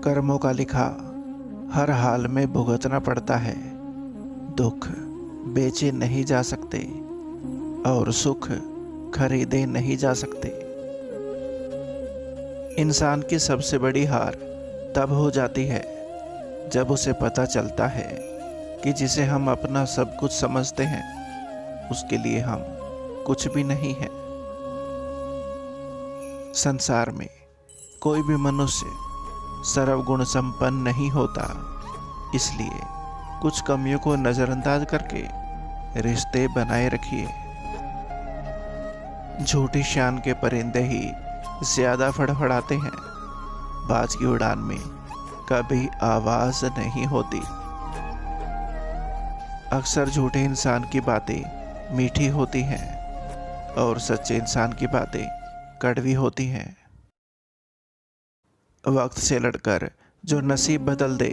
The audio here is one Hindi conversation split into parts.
कर्मों का लिखा हर हाल में भुगतना पड़ता है। दुख बेचे नहीं जा सकते और सुख खरीदे नहीं जा सकते। इंसान की सबसे बड़ी हार तब हो जाती है जब उसे पता चलता है कि जिसे हम अपना सब कुछ समझते हैं उसके लिए हम कुछ भी नहीं है। संसार में कोई भी मनुष्य सर्वगुण संपन्न नहीं होता, इसलिए कुछ कमियों को नजरअंदाज करके रिश्ते बनाए रखिए। झूठी शान के परिंदे ही ज्यादा फड़फड़ाते हैं, बाज की उड़ान में कभी आवाज नहीं होती। अक्सर झूठे इंसान की बातें मीठी होती हैं और सच्चे इंसान की बातें कड़वी होती हैं। वक्त से लड़कर जो नसीब बदल दे,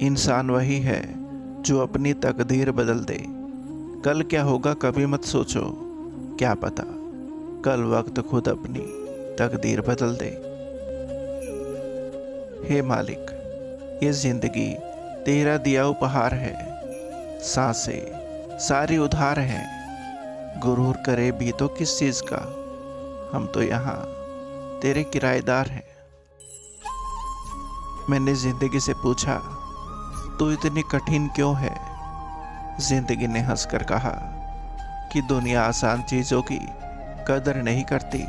इंसान वही है जो अपनी तकदीर बदल दे। कल क्या होगा कभी मत सोचो, क्या पता कल वक्त खुद अपनी तकदीर बदल दे। हे मालिक, ये जिंदगी तेरा दिया उपहार है, सांसें सारी उधार हैं। गुरूर करे भी तो किस चीज का, हम तो यहाँ तेरे किराएदार हैं। मैंने जिंदगी से पूछा, तू इतनी कठिन क्यों है? जिंदगी ने हंसकर कहा कि दुनिया आसान चीजों की कदर नहीं करती।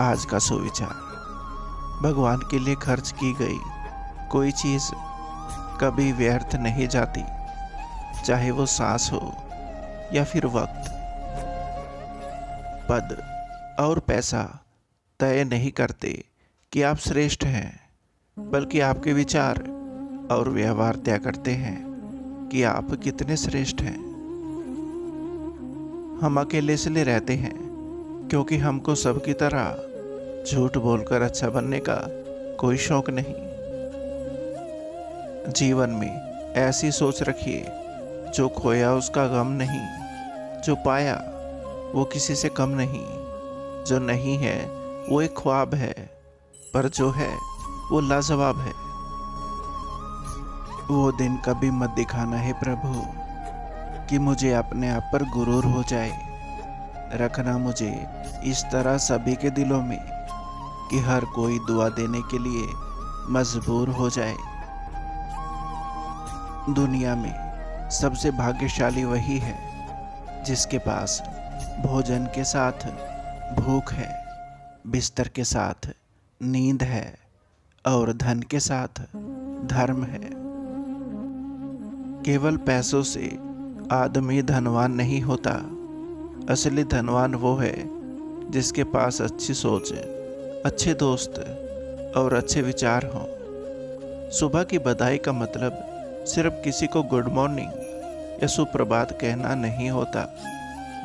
आज का सुविचार, भगवान के लिए खर्च की गई कोई चीज कभी व्यर्थ नहीं जाती, चाहे वो सांस हो या फिर वक्त। पद और पैसा तय नहीं करते कि आप श्रेष्ठ हैं, बल्कि आपके विचार और व्यवहार तय करते हैं कि आप कितने श्रेष्ठ हैं। हम अकेले इसलिए रहते हैं क्योंकि हमको सबकी तरह झूठ बोलकर अच्छा बनने का कोई शौक नहीं। जीवन में ऐसी सोच रखिए, जो खोया उसका गम नहीं, जो पाया वो किसी से कम नहीं, जो नहीं है वो एक ख्वाब है, पर जो है वो लाजवाब है। वो दिन कभी मत दिखाना है प्रभु कि मुझे अपने आप पर गुरूर हो जाए। रखना मुझे इस तरह सभी के दिलों में कि हर कोई दुआ देने के लिए मजबूर हो जाए। दुनिया में सबसे भाग्यशाली वही है जिसके पास भोजन के साथ भूख है, बिस्तर के साथ नींद है और धन के साथ धर्म है। केवल पैसों से आदमी धनवान नहीं होता, असली धनवान वो है जिसके पास अच्छी सोच, अच्छे दोस्त और अच्छे विचार हों। सुबह की बधाई का मतलब सिर्फ किसी को गुड मॉर्निंग या सुप्रभात कहना नहीं होता,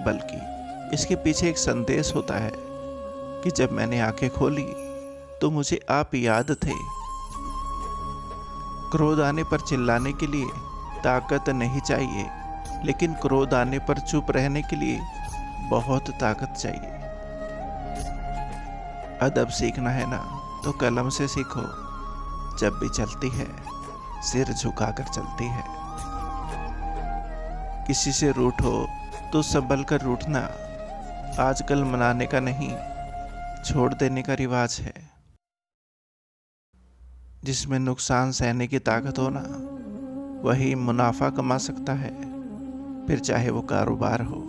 बल्कि इसके पीछे एक संदेश होता है कि जब मैंने आंखें खोली तो मुझे आप याद थे। क्रोध आने पर चिल्लाने के लिए ताकत नहीं चाहिए, लेकिन क्रोध आने पर चुप रहने के लिए बहुत ताकत चाहिए। अदब सीखना है ना तो कलम से सीखो, जब भी चलती है सिर झुकाकर चलती है। किसी से रूठो तो संभल कर रूठना आजकल मनाने का नहीं, छोड़ देने का रिवाज है। जिसमें नुकसान सहने की ताकत हो ना, वही मुनाफा कमा सकता है, फिर चाहे वो कारोबार हो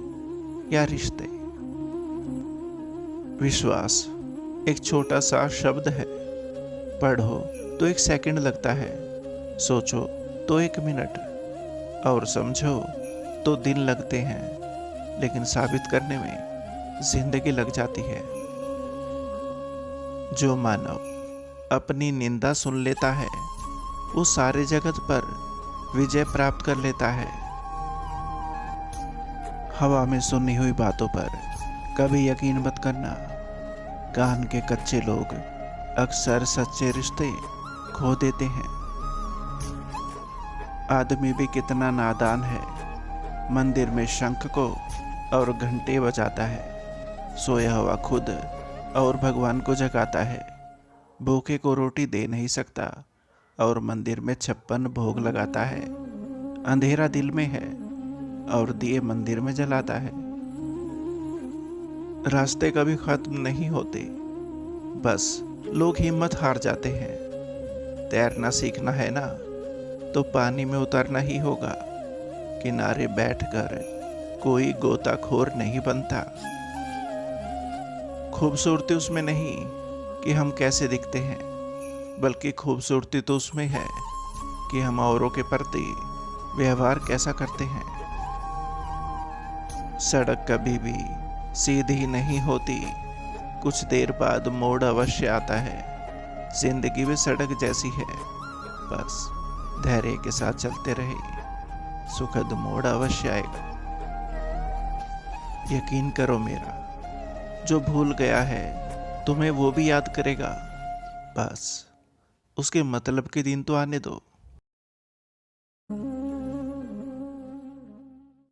या रिश्ते। विश्वास एक छोटा सा शब्द है, पढ़ो तो 1 सेकंड लगता है, सोचो तो 1 मिनट और समझो तो दिन लगते हैं, लेकिन साबित करने में जिंदगी लग जाती है। जो मानव अपनी निंदा सुन लेता है वो सारे जगत पर विजय प्राप्त कर लेता है। हवा में सुनी हुई बातों पर कभी यकीन मत करना। कान के कच्चे लोग अक्सर सच्चे रिश्ते खो देते हैं। आदमी भी कितना नादान है, मंदिर में शंख को और घंटे बजाता है, सोया हुआ खुद और भगवान को जगाता है। भूखे को रोटी दे नहीं सकता और मंदिर में 56 भोग लगाता है। अंधेरा दिल में है और दिए मंदिर में जलाता है। रास्ते कभी खत्म नहीं होते, बस लोग हिम्मत हार जाते हैं। तैरना सीखना है ना तो पानी में उतरना ही होगा। किनारे बैठकर कोई गोताखोर नहीं बनता। खूबसूरती उसमें नहीं कि हम कैसे दिखते हैं, बल्कि खूबसूरती तो उसमें है कि हम औरों के प्रति व्यवहार कैसा करते हैं। सड़क कभी भी सीधी नहीं होती, कुछ देर बाद मोड़ अवश्य आता है। जिंदगी भी सड़क जैसी है, बस धैर्य के साथ चलते रहे, सुखद मोड़ अवश्य आएगा। यकीन करो मेरा, जो भूल गया है तुम्हें वो भी याद करेगा। बस उसके मतलब के दिन तो आने दो।